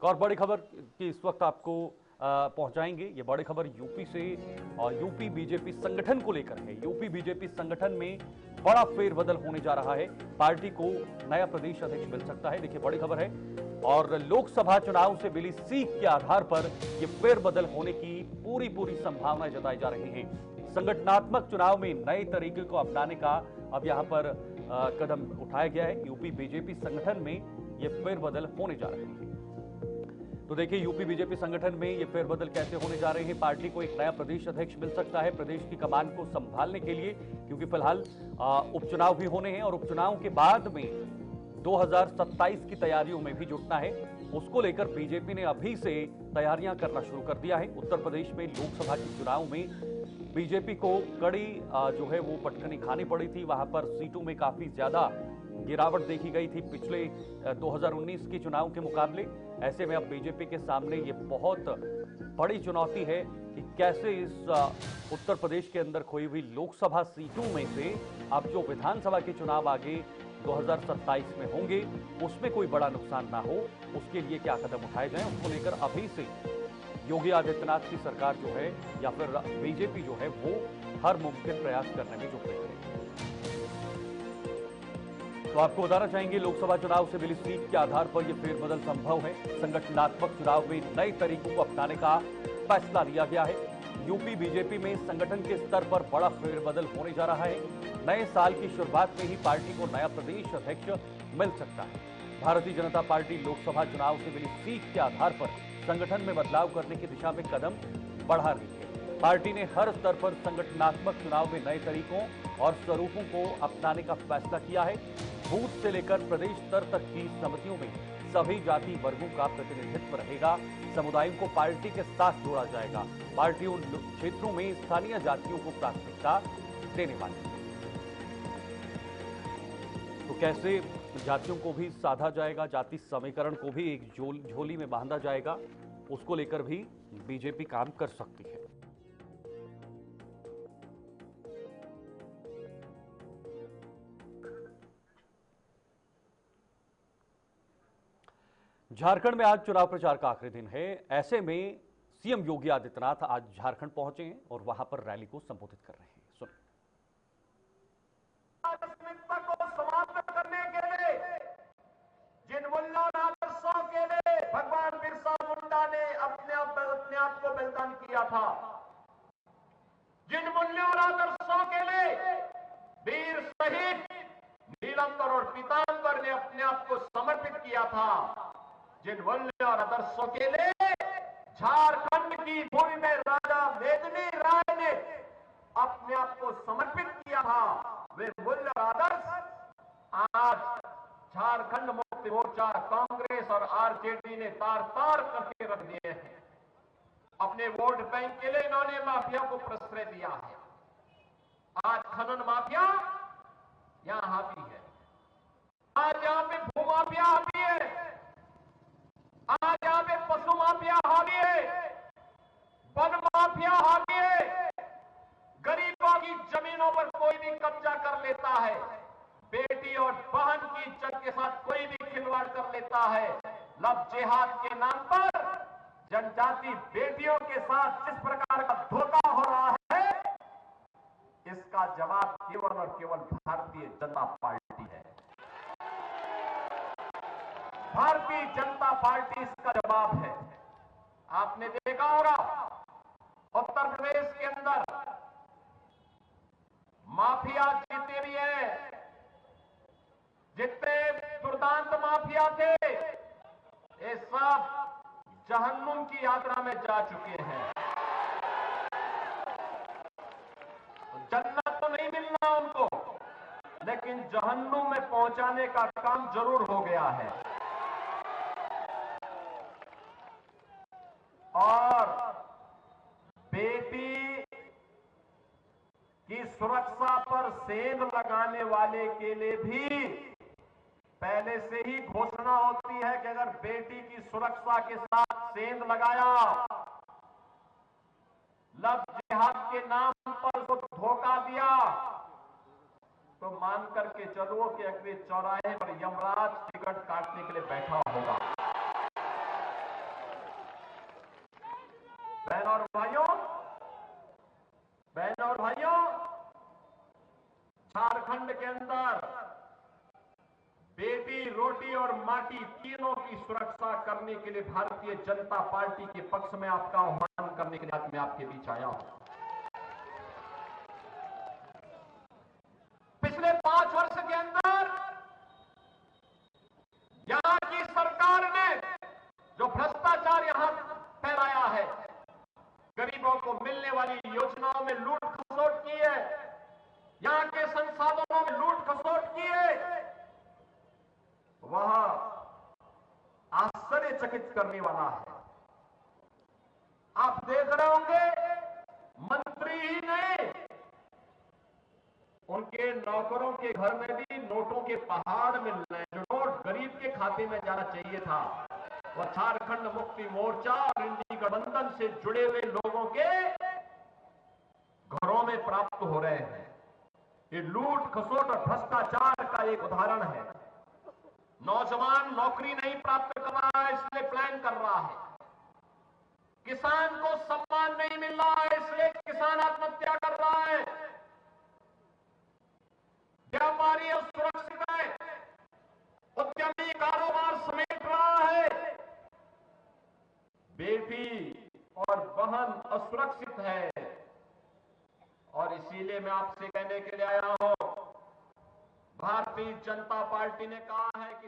और बड़ी खबर की इस वक्त आपको पहुंचाएंगे। ये बड़ी खबर यूपी से और यूपी बीजेपी संगठन को लेकर है। यूपी बीजेपी संगठन में बड़ा फेरबदल होने जा रहा है। पार्टी को नया प्रदेश अध्यक्ष मिल सकता है। देखिए बड़ी खबर है और लोकसभा चुनाव से मिली सीख के आधार पर यह फेरबदल होने की पूरी संभावनाएं जताई जा रही हैं। संगठनात्मक चुनाव में नए तरीके को अपनाने का अब यहां पर कदम उठाया गया है। यूपी बीजेपी संगठन में यह फेरबदल होने जा रहे हैं। तो देखिए यूपी बीजेपी संगठन में ये फेरबदल कैसे होने जा रहे हैं। पार्टी को एक नया प्रदेश अध्यक्ष मिल सकता है प्रदेश की कमान को संभालने के लिए, क्योंकि फिलहाल उपचुनाव भी होने हैं और उपचुनाव के बाद में 2027 की तैयारियों में भी जुटना है। उसको लेकर बीजेपी ने अभी से तैयारियां करना शुरू कर दिया है। उत्तर प्रदेश में लोकसभा के चुनाव में बीजेपी को कड़ी जो है वो पटखनी खानी पड़ी थी। वहां पर सीटों में काफी ज्यादा गिरावट देखी गई थी पिछले 2019 के चुनाव के मुकाबले। ऐसे में अब बीजेपी के सामने ये बहुत बड़ी चुनौती है कि कैसे इस उत्तर प्रदेश के अंदर खोई हुई लोकसभा सीटों में से अब जो विधानसभा के चुनाव आगे 2027 में होंगे उसमें कोई बड़ा नुकसान ना हो, उसके लिए क्या कदम उठाए जाएं, उसको लेकर अभी से योगी आदित्यनाथ की सरकार जो है या फिर बीजेपी जो है वो हर मुमकिन प्रयास करने में जुट रही है। तो आपको बताना चाहेंगे लोकसभा चुनाव से मिली सीट के आधार पर यह फेरबदल संभव है। संगठनात्मक चुनाव में नए तरीकों को अपनाने का फैसला लिया गया है। यूपी बीजेपी में संगठन के स्तर पर बड़ा फेरबदल होने जा रहा है। नए साल की शुरुआत में ही पार्टी को नया प्रदेश अध्यक्ष मिल सकता है। भारतीय जनता पार्टी लोकसभा चुनाव से मिली सीट के आधार पर संगठन में बदलाव करने की दिशा में कदम बढ़ा रही है। पार्टी ने हर स्तर पर संगठनात्मक चुनाव में नए तरीकों और स्वरूपों को अपनाने का फैसला किया है। बूथ से लेकर प्रदेश स्तर तक की समितियों में सभी जाति वर्गों का प्रतिनिधित्व रहेगा। समुदायों को पार्टी के साथ जोड़ा जाएगा। पार्टी उन क्षेत्रों में स्थानीय जातियों को प्राथमिकता देने वाली है। तो कैसे जातियों को भी साधा जाएगा, जाति समीकरण को भी एक झोली में बांधा जाएगा, उसको लेकर भी बीजेपी काम कर सकती है। झारखंड में आज चुनाव प्रचार का आखिरी दिन है। ऐसे में सीएम योगी आदित्यनाथ आज झारखंड पहुंचे हैं और वहां पर रैली को संबोधित कर रहे हैं। सुनिए। को समाप्त करने के लिए जिन मूल्यों और आदर्शों के लिए भगवान बिरसा मुंडा ने अपने आप को बलिदान किया था, जिन मूल्यों और आदर्शों के लिए वीर शहीद नीलंबर और पीतांबर ने अपने आप को समर्पित किया था, जिन मूल्यों और आदर्शों के लिए झारखंड की भूमि में राजा मेदिनी राय ने अपने आप को समर्पित किया था, वे मूल्य और आदर्श आज झारखंड मुक्ति मोर्चा, कांग्रेस और आरजेडी ने तार तार करके रख दिए हैं। अपने वोट बैंक के लिए इन्होंने माफिया को प्रश्रय दिया है। आज खनन माफिया यहां हावी है, आज यहां पे भूमाफिया हावी है, आज यहां पे पशु माफिया हावी है, वन माफिया हावी है। गरीबों की जमीनों पर कोई भी कब्जा कर लेता है, बेटी और बहन की इज्जत के साथ कोई भी खिलवाड़ कर लेता है। लव जिहाद के नाम पर जनजाति बेटियों के साथ जिस प्रकार का धोखा हो रहा है, इसका जवाब केवल और केवल भारतीय जनता पार्टी है। भारतीय जनता पार्टी इसका जवाब है। आपने देखा होगा उत्तर प्रदेश के अंदर माफिया जितने भी हैं, जितने दुर्दांत माफिया थे, ये सब जहन्नुम की यात्रा में जा चुके हैं। जन्नत तो नहीं मिलना उनको, लेकिन जहन्नुम में पहुंचाने का काम जरूर हो गया है। और बेटी की सुरक्षा पर सेंध लगाने वाले के लिए भी पहले से ही घोषणा होती है कि अगर बेटी की सुरक्षा के साथ सेंध लगाया, लव जिहाद के नाम पर उसको धोखा दिया, तो मान करके चलो कि अगले चौराहे पर यमराज टिकट काटने के लिए बैठा होगा। बहनों और भाइयों, झारखंड के अंदर बेटी, रोटी और माटी तीनों की सुरक्षा करने के लिए भारतीय जनता पार्टी के पक्ष में आपका आह्वान करने के लिए आज मैं आपके बीच आया हूं। पिछले 5 वर्ष के अंदर यहां की सरकार ने जो भ्रष्टाचार यहां फैलाया है, गरीबों को मिलने वाली योजनाओं में लूट खसोट की है, यहां के संसाधनों में लूट खसोट की है, वह आश्चर्यचकित करने वाला है। आप देख रहे होंगे, मंत्री ही नहीं, उनके नौकरों के घर में भी नोटों के पहाड़ मिल रहे हैं। जो नोट गरीब के खाते में जाना चाहिए था, वह झारखंड मुक्ति मोर्चा और इंडी गठबंधन से जुड़े हुए लोगों के घरों में प्राप्त हो रहे हैं। ये लूट खसोट और भ्रष्टाचार का एक उदाहरण है। नौजवान नौकरी नहीं प्राप्त कर रहा है, इसलिए प्लान कर रहा है। किसान को सम्मान नहीं मिल रहा है, इसलिए किसान आत्महत्या कर रहा है। व्यापारी असुरक्षित है, उद्यमी कारोबार समेट रहा है। बेटी और बहन असुरक्षित है, और इसीलिए मैं आपसे कहने के लिए आया हूं, भारतीय जनता पार्टी ने कहा है कि